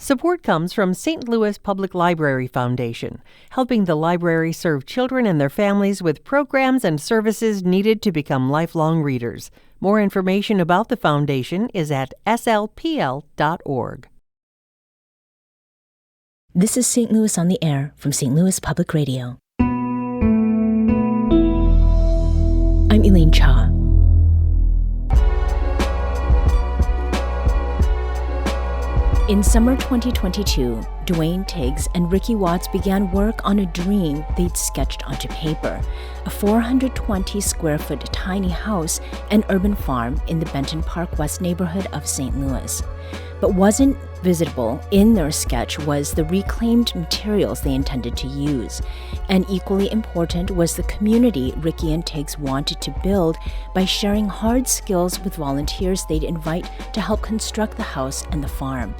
Support comes from St. Louis Public Library Foundation, helping the library serve children and their families with programs and services needed to become lifelong readers. More information about the foundation is at slpl.org. This is St. Louis on the Air from St. Louis Public Radio. I'm Elaine Cha. In summer 2022, Dwayne Tiggs and Rikki Watts began work on a dream they'd sketched onto paper, a 420-square-foot tiny house and urban farm in the Benton Park West neighborhood of St. Louis. But wasn't visible in their sketch was the reclaimed materials they intended to use. And equally important was the community Rikki and Tiggs wanted to build by sharing hard skills with volunteers they'd invite to help construct the house and the farm.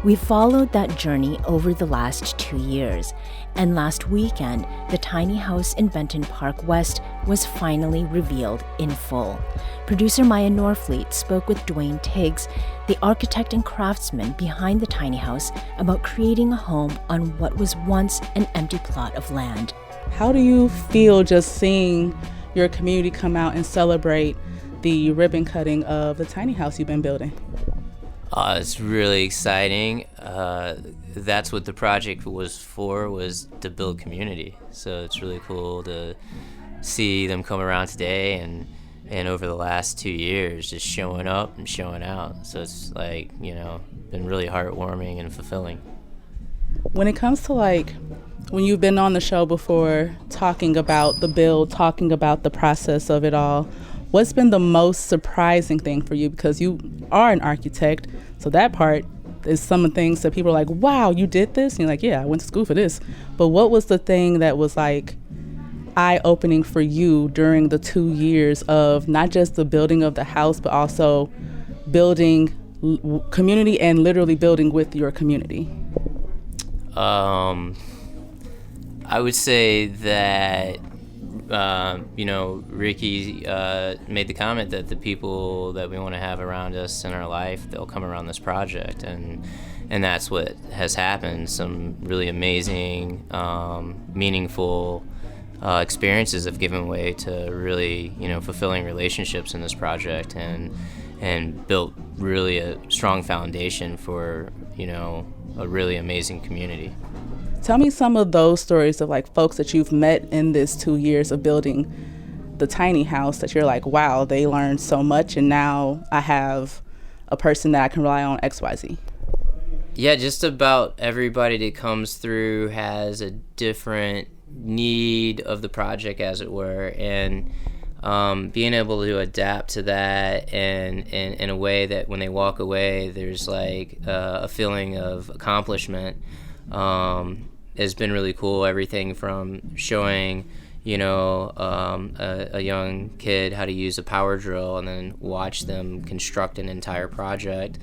We followed that journey over the last 2 years, and last weekend, the tiny house in Benton Park West was finally revealed in full. Producer Maya Norfleet spoke with Dwayne Tiggs, the architect and craftsman behind the tiny house, about creating a home on what was once an empty plot of land. How do you feel just seeing your community come out and celebrate the ribbon cutting of the tiny house you've been building? It's really exciting. That's what the project was for, was to build community. So it's really cool to see them come around today and over the last 2 years just showing up and showing out. So it's like, been really heartwarming and fulfilling. When it comes to when you've been on the show before talking about the build, talking about the process of it all, what's been the most surprising thing for you? Because you are an architect, so that part is some of the things that people are like, wow, you did this? And you're like, yeah, I went to school for this. But what was the thing that was eye-opening for you during the 2 years of not just the building of the house, but also building community and literally building with your community? I would say that Rikki made the comment that the people that we want to have around us in our life, they'll come around this project, and that's what has happened. Some really amazing, meaningful experiences have given way to really, fulfilling relationships in this project, and built really a strong foundation for, a really amazing community. Tell me some of those stories of folks that you've met in this 2 years of building the tiny house that you're like, wow, they learned so much, and now I have a person that I can rely on, XYZ. Yeah, just about everybody that comes through has a different need of the project, as it were, and being able to adapt to that and in a way that when they walk away, there's a feeling of accomplishment. Has been really cool. Everything from showing, a young kid how to use a power drill and then watch them construct an entire project,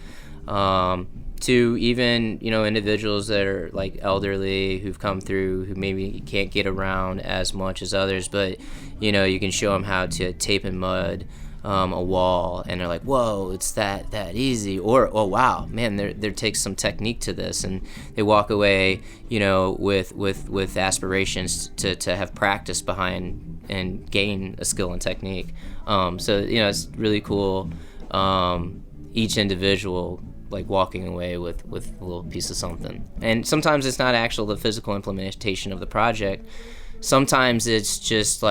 to even, individuals that are elderly who've come through who maybe can't get around as much as others, but, you can show them how to tape and mud a wall, and they're like, whoa, it's that easy, or oh wow, man, there takes some technique to this, and they walk away with aspirations to have practice behind and gain a skill and technique. So it's really cool, each individual walking away with a little piece of something. And sometimes it's not the physical implementation of the project. Sometimes it's just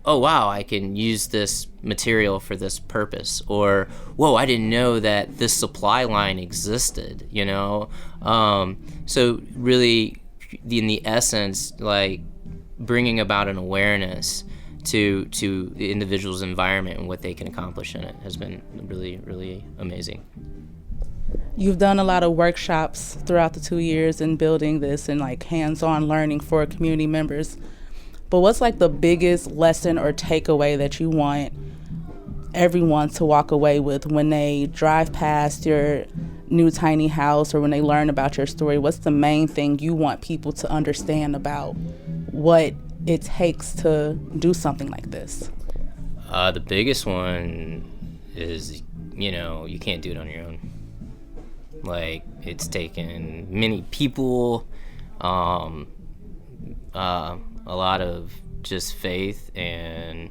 oh wow, I can use this material for this purpose, or whoa, I didn't know that this supply line existed, so really in the essence, bringing about an awareness to the individual's environment and what they can accomplish in it has been really, really amazing. You've done a lot of workshops throughout the 2 years in building this and hands-on learning for community members. But what's the biggest lesson or takeaway that you want everyone to walk away with when they drive past your new tiny house or when they learn about your story? What's the main thing you want people to understand about what it takes to do something like this? The biggest one is, you can't do it on your own. it's taken many people, a lot of just faith and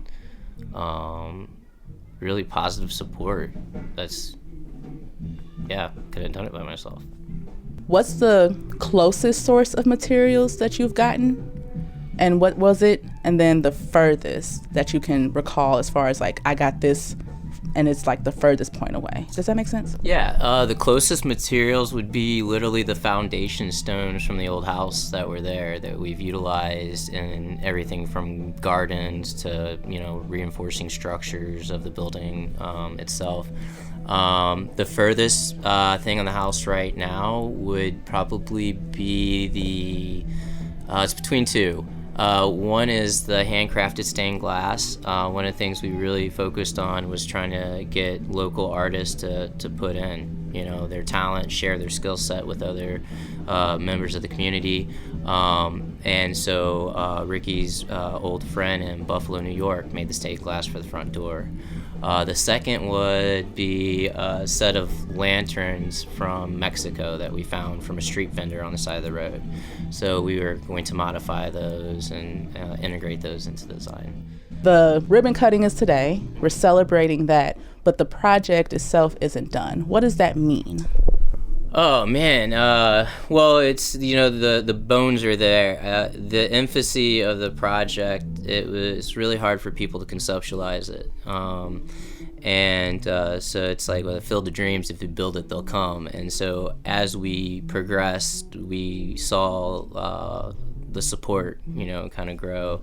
really positive support. Couldn't have done it by myself. What's the closest source of materials that you've gotten? And what was it? And then the furthest that you can recall as far as like, I got this and it's like the furthest point away. Does that make sense? Yeah, the closest materials would be literally the foundation stones from the old house that were there that we've utilized in everything from gardens to, reinforcing structures of the building itself. The furthest thing on the house right now would probably be it's between two. One is the handcrafted stained glass. One of the things we really focused on was trying to get local artists to put in, their talent, share their skill set with other members of the community. And so Rikki's old friend in Buffalo, New York, made the stained glass for the front door. The second would be a set of lanterns from Mexico that we found from a street vendor on the side of the road. So we were going to modify those and integrate those into the design. The ribbon cutting is today. We're celebrating that, but the project itself isn't done. What does that mean? Oh man, well, it's the bones are there. The infancy of the project, it was really hard for people to conceptualize it, so it's like with a field of dreams. If you build it, they'll come. And so as we progressed, we saw the support, kind of grow.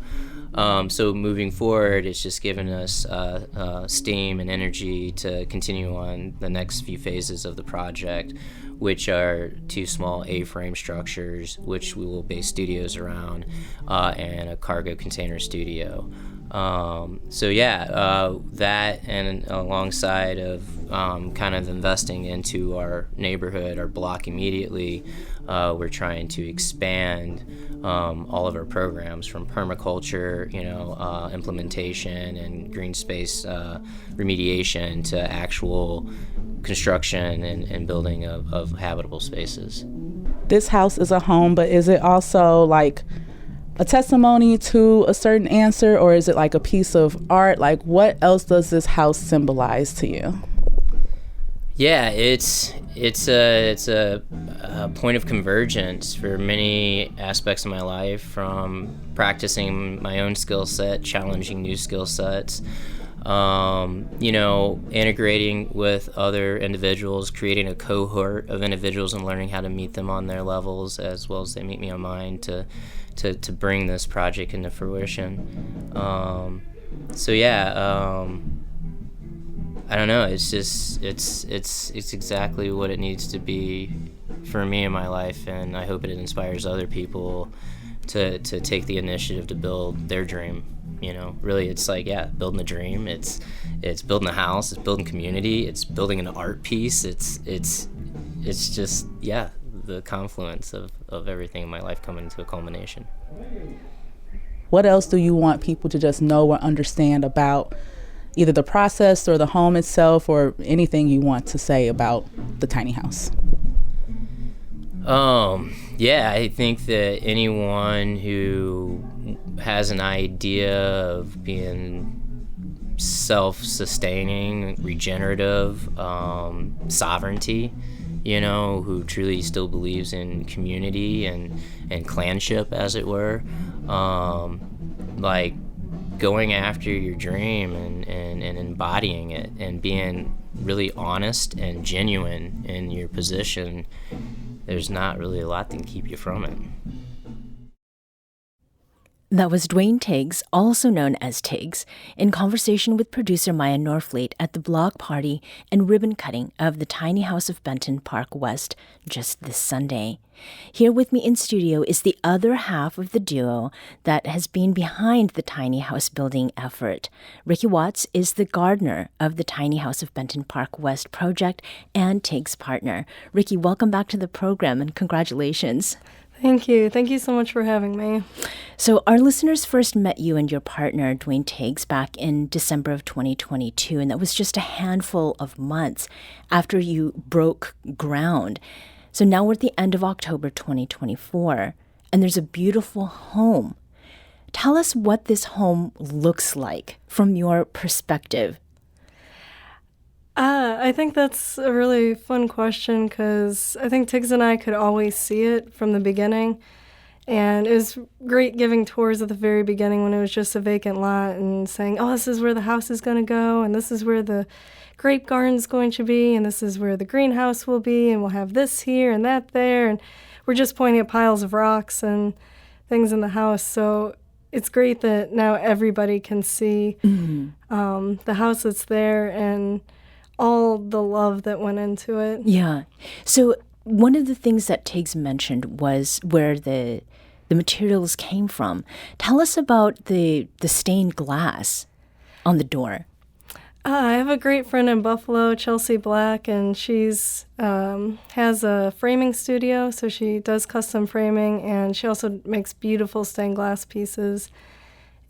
So moving forward, it's just given us steam and energy to continue on the next few phases of the project, which are two small A-frame structures, which we will base studios around, and a cargo container studio. That and alongside of kind of investing into our neighborhood, our block immediately, we're trying to expand all of our programs from permaculture, implementation and green space remediation to actual construction and building of habitable spaces. This house is a home, but is it also like a testimony to a certain answer, or is it like a piece of art? Like, what else does this house symbolize to you? Yeah, it's a point of convergence for many aspects of my life, from practicing my own skill set, challenging new skill sets, integrating with other individuals, creating a cohort of individuals and learning how to meet them on their levels as well as they meet me on mine to bring this project into fruition. I don't know. It's just it's exactly what it needs to be for me in my life, and I hope it inspires other people to take the initiative to build their dream. Really, it's like building a dream. It's building a house. It's building community. It's building an art piece. It's just the confluence of everything in my life coming to a culmination. What else do you want people to just know or understand about either the process or the home itself, or anything you want to say about the tiny house? I think that anyone who has an idea of being self-sustaining, regenerative, sovereignty, who truly still believes in community and clanship, as it were, going after your dream and embodying it and being really honest and genuine in your position, there's not really a lot that can keep you from it. That was Dwayne Tiggs, also known as Tiggs, in conversation with producer Maya Norfleet at the block party and ribbon cutting of the tiny house of Benton Park West just this Sunday. Here with me in studio is the other half of the duo that has been behind the tiny house building effort. Rikki Watts is the gardener of the tiny house of Benton Park West project and Tiggs' partner. Rikki, welcome back to the program and congratulations. Thank you. Thank you so much for having me. So our listeners first met you and your partner, Dwayne Tiggs, back in December of 2022, and that was just a handful of months after you broke ground. So now we're at the end of October 2024, and there's a beautiful home. Tell us what this home looks like from your perspective. I think that's a really fun question because I think Tiggs and I could always see it from the beginning. And it was great giving tours at the very beginning when it was just a vacant lot and saying, oh, this is where the house is going to go, and this is where the grape garden's going to be, and this is where the greenhouse will be, and we'll have this here and that there. And we're just pointing at piles of rocks and things in the house. So it's great that now everybody can see the house that's there and all the love that went into it. Yeah. So one of the things that Tiggs mentioned was where the materials came from. Tell us about the stained glass on the door. I have a great friend in Buffalo, Chelsea Black, and she's has a framing studio, so she does custom framing, and she also makes beautiful stained glass pieces.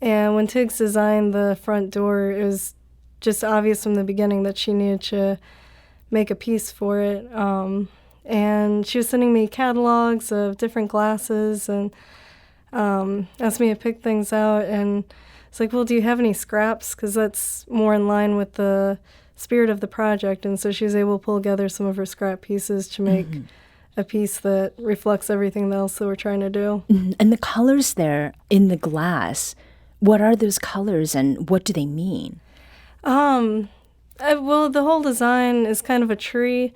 And when Tiggs designed the front door, it was just obvious from the beginning that she needed to make a piece for it. And she was sending me catalogs of different glasses and asked me to pick things out. And it's like, well, do you have any scraps? Because that's more in line with the spirit of the project. And so she was able to pull together some of her scrap pieces to make a piece that reflects everything else that we're trying to do. And the colors there in the glass, what are those colors and what do they mean? Well, the whole design is kind of a tree.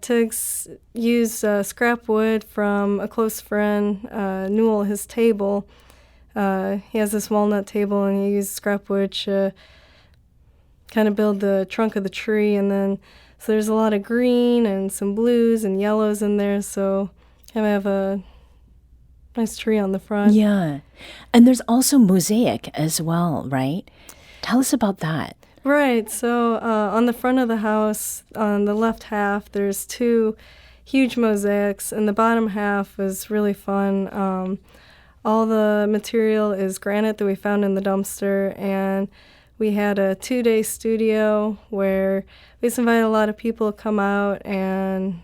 Tiggs used scrap wood from a close friend, Newell, his table. He has this walnut table, and he used scrap wood to kind of build the trunk of the tree. And then, so there's a lot of green and some blues and yellows in there, so kind of have a nice tree on the front. Yeah. And there's also mosaic as well, right? Tell us about that. Right. So on the front of the house, on the left half, there's two huge mosaics, and the bottom half was really fun. All the material is granite that we found in the dumpster, and we had a 2-day studio where we just invited a lot of people to come out, and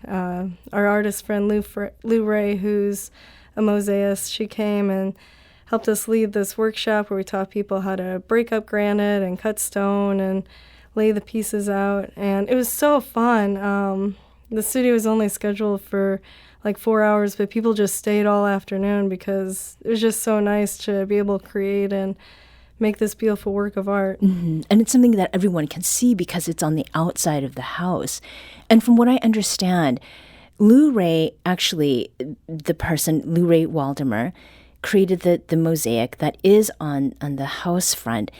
our artist friend Lou Ray, who's a mosaicist, she came and helped us lead this workshop where we taught people how to break up granite and cut stone and lay the pieces out. And it was so fun. The studio was only scheduled for like 4 hours, but people just stayed all afternoon because it was just so nice to be able to create and make this beautiful work of art. And it's something that everyone can see because it's on the outside of the house. And from what I understand, Lou Ray, actually, the person, Lou Ray Waldemer, created the mosaic that is on the house front.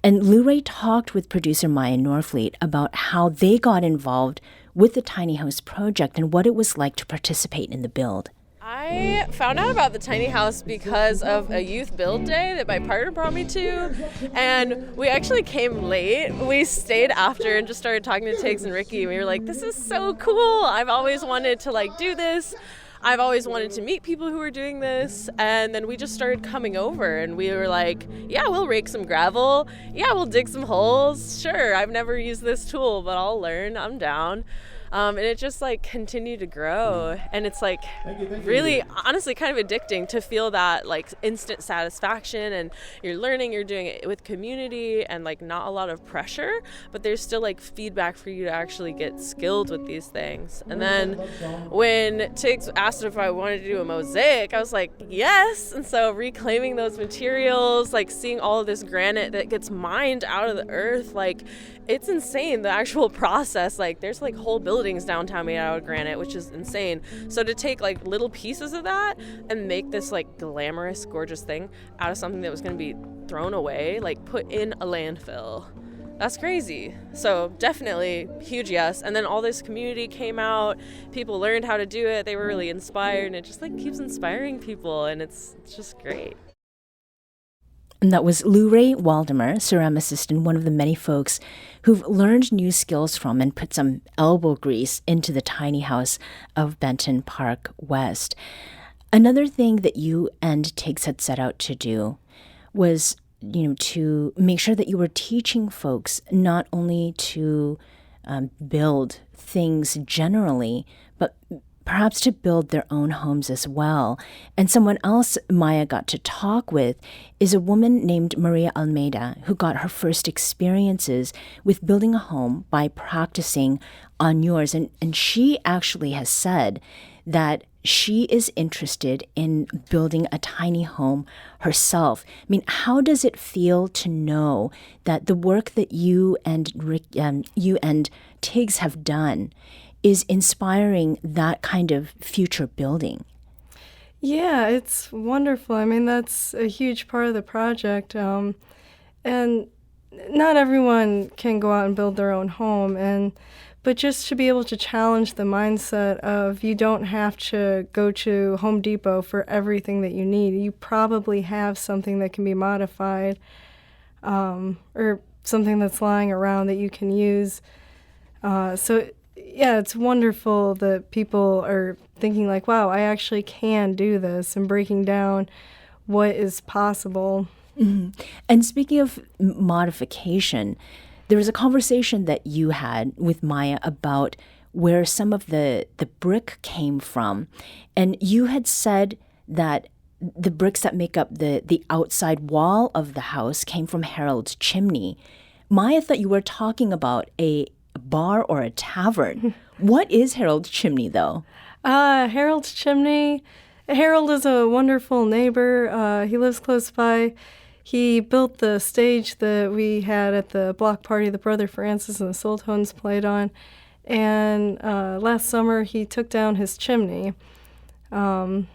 And Lou Ray talked with producer Maya Norfleet about how they got involved with the Tiny House project and what it was like to participate in the build. I found out about the tiny house because of a youth build day that my partner brought me to, and we actually came late. We stayed after and just started talking to Tiggs and Rikki, and we were like, this is so cool. I've always wanted to do this. I've always wanted to meet people who are doing this. And then we just started coming over, and we were like, yeah, we'll rake some gravel. Yeah, we'll dig some holes. Sure, I've never used this tool, but I'll learn. I'm down. And it just continued to grow, and it's really honestly kind of addicting to feel that instant satisfaction, and you're learning, you're doing it with community and not a lot of pressure, but there's still feedback for you to actually get skilled with these things. And then when Tiggs asked if I wanted to do a mosaic, I was like, yes. And so reclaiming those materials, seeing all of this granite that gets mined out of the earth, it's insane, the actual process. There's whole buildings downtown made out of granite, which is insane. So to take little pieces of that and make this glamorous, gorgeous thing out of something that was going to be thrown away, put in a landfill, that's crazy. So definitely huge yes. And then all this community came out, people learned how to do it, they were really inspired, and it just keeps inspiring people, and it's just great. And that was Lou Ray Waldemer, ceramicist and one of the many folks who've learned new skills from and put some elbow grease into the tiny house of Benton Park West. Another thing that you and Tiggs had set out to do was, to make sure that you were teaching folks not only to build things generally, but perhaps to build their own homes as well. And someone else Maya got to talk with is a woman named Maria Almeida, who got her first experiences with building a home by practicing on yours. And she actually has said that she is interested in building a tiny home herself. I mean, how does it feel to know that the work that you and Tiggs have done is inspiring that kind of future building? Yeah, it's wonderful. I mean, that's a huge part of the project. And not everyone can go out and build their own home. But just to be able to challenge the mindset of you don't have to go to Home Depot for everything that you need. You probably have something that can be modified, or something that's lying around that you can use. So yeah, it's wonderful that people are thinking like, wow, I actually can do this, and breaking down what is possible. Mm-hmm. And speaking of modification, there was a conversation that you had with Maya about where some of the brick came from. And you had said that the bricks that make up the outside wall of the house came from Harold's chimney. Maya thought you were talking about a bar or a tavern. What is Harold's chimney, though? Harold's chimney. Harold is a wonderful neighbor. He lives close by. He built the stage that we had at the block party that Brother Francis and the Soultones played on. And last summer, he took down his chimney. And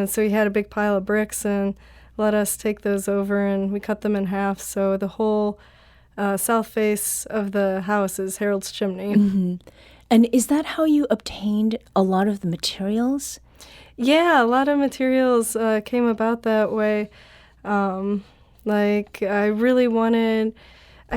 so he had a big pile of bricks and let us take those over, and we cut them in half. So the whole south face of the house is Harold's chimney. Mm-hmm. And is that how you obtained a lot of the materials? Yeah, a lot of materials came about that way. Like, I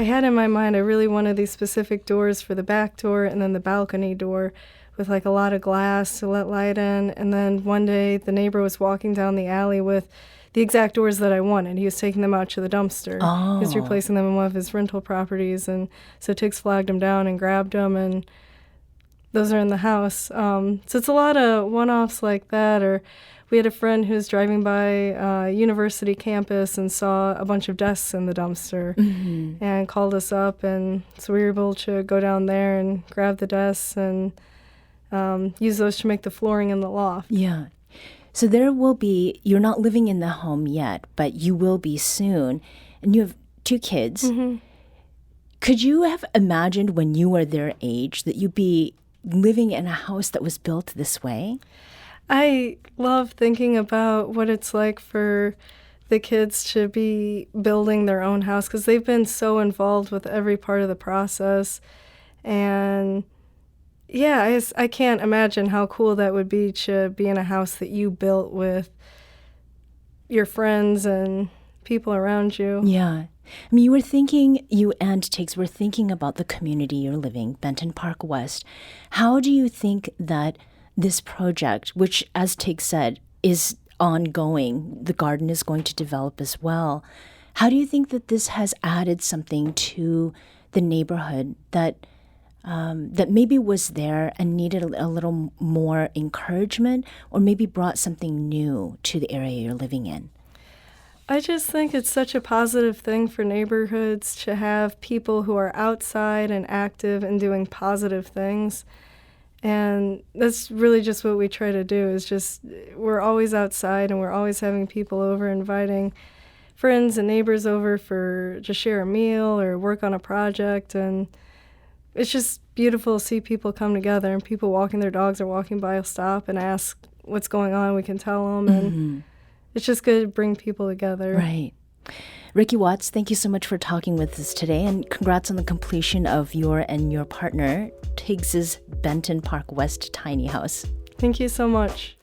had in my mind, I really wanted these specific doors for the back door and then the balcony door with like a lot of glass to let light in. And then one day the neighbor was walking down the alley with the exact doors that I wanted. He was taking them out to the dumpster. Oh. He was replacing them in one of his rental properties. And so Tiggs flagged them down and grabbed them, and those are in the house. So it's a lot of one-offs like that. Or we had a friend who was driving by university campus and saw a bunch of desks in the dumpster, mm-hmm. and called us up. And so we were able to go down there and grab the desks and use those to make the flooring in the loft. Yeah. So there will be, you're not living in the home yet, but you will be soon. And you have 2 kids. Mm-hmm. Could you have imagined when you were their age that you'd be living in a house that was built this way? I love thinking about what it's like for the kids to be building their own house, because they've been so involved with every part of the process. And yeah, I can't imagine how cool that would be to be in a house that you built with your friends and people around you. Yeah. I mean, you and Tiggs were thinking about the community you're living, Benton Park West. How do you think that this project, which, as Tiggs said, is ongoing, the garden is going to develop as well, how do you think that this has added something to the neighborhood that maybe was there and needed a little more encouragement, or maybe brought something new to the area you're living in? I just think it's such a positive thing for neighborhoods to have people who are outside and active and doing positive things. And that's really just what we try to do, is just, we're always outside and we're always having people over, inviting friends and neighbors over to share a meal or work on a project. And it's just beautiful to see people come together, and people walking their dogs or walking by will stop and ask what's going on. We can tell them, and mm-hmm. It's just good to bring people together. Right. Rikki Watts, thank you so much for talking with us today, and congrats on the completion of your and your partner Tiggs's Benton Park West tiny house. Thank you so much.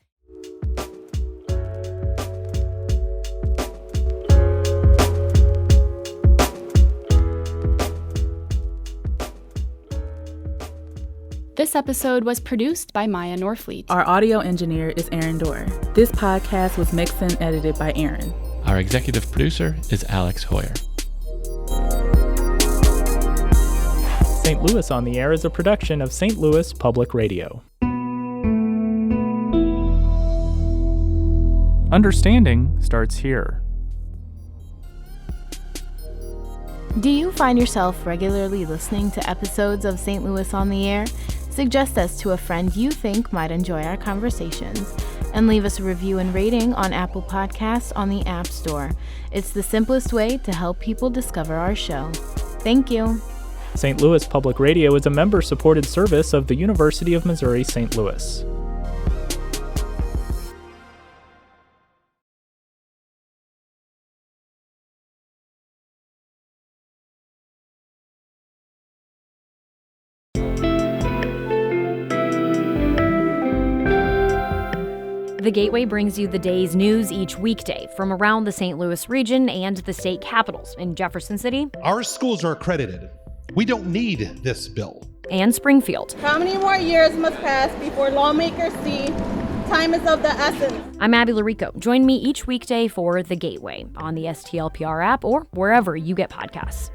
This episode was produced by Maya Norfleet. Our audio engineer is Aaron Dorr. This podcast was mixed and edited by Aaron. Our executive producer is Alex Hoyer. St. Louis on the Air is a production of St. Louis Public Radio. Understanding starts here. Do you find yourself regularly listening to episodes of St. Louis on the Air? Suggest us to a friend you think might enjoy our conversations, and leave us a review and rating on Apple Podcasts on the App Store. It's the simplest way to help people discover our show. Thank you. St. Louis Public Radio is a member-supported service of the University of Missouri St. Louis. The Gateway brings you the day's news each weekday from around the St. Louis region and the state capitals in Jefferson City. Our schools are accredited. We don't need this bill. And Springfield. How many more years must pass before lawmakers see time is of the essence? I'm Abby Larico. Join me each weekday for The Gateway on the STLPR app or wherever you get podcasts.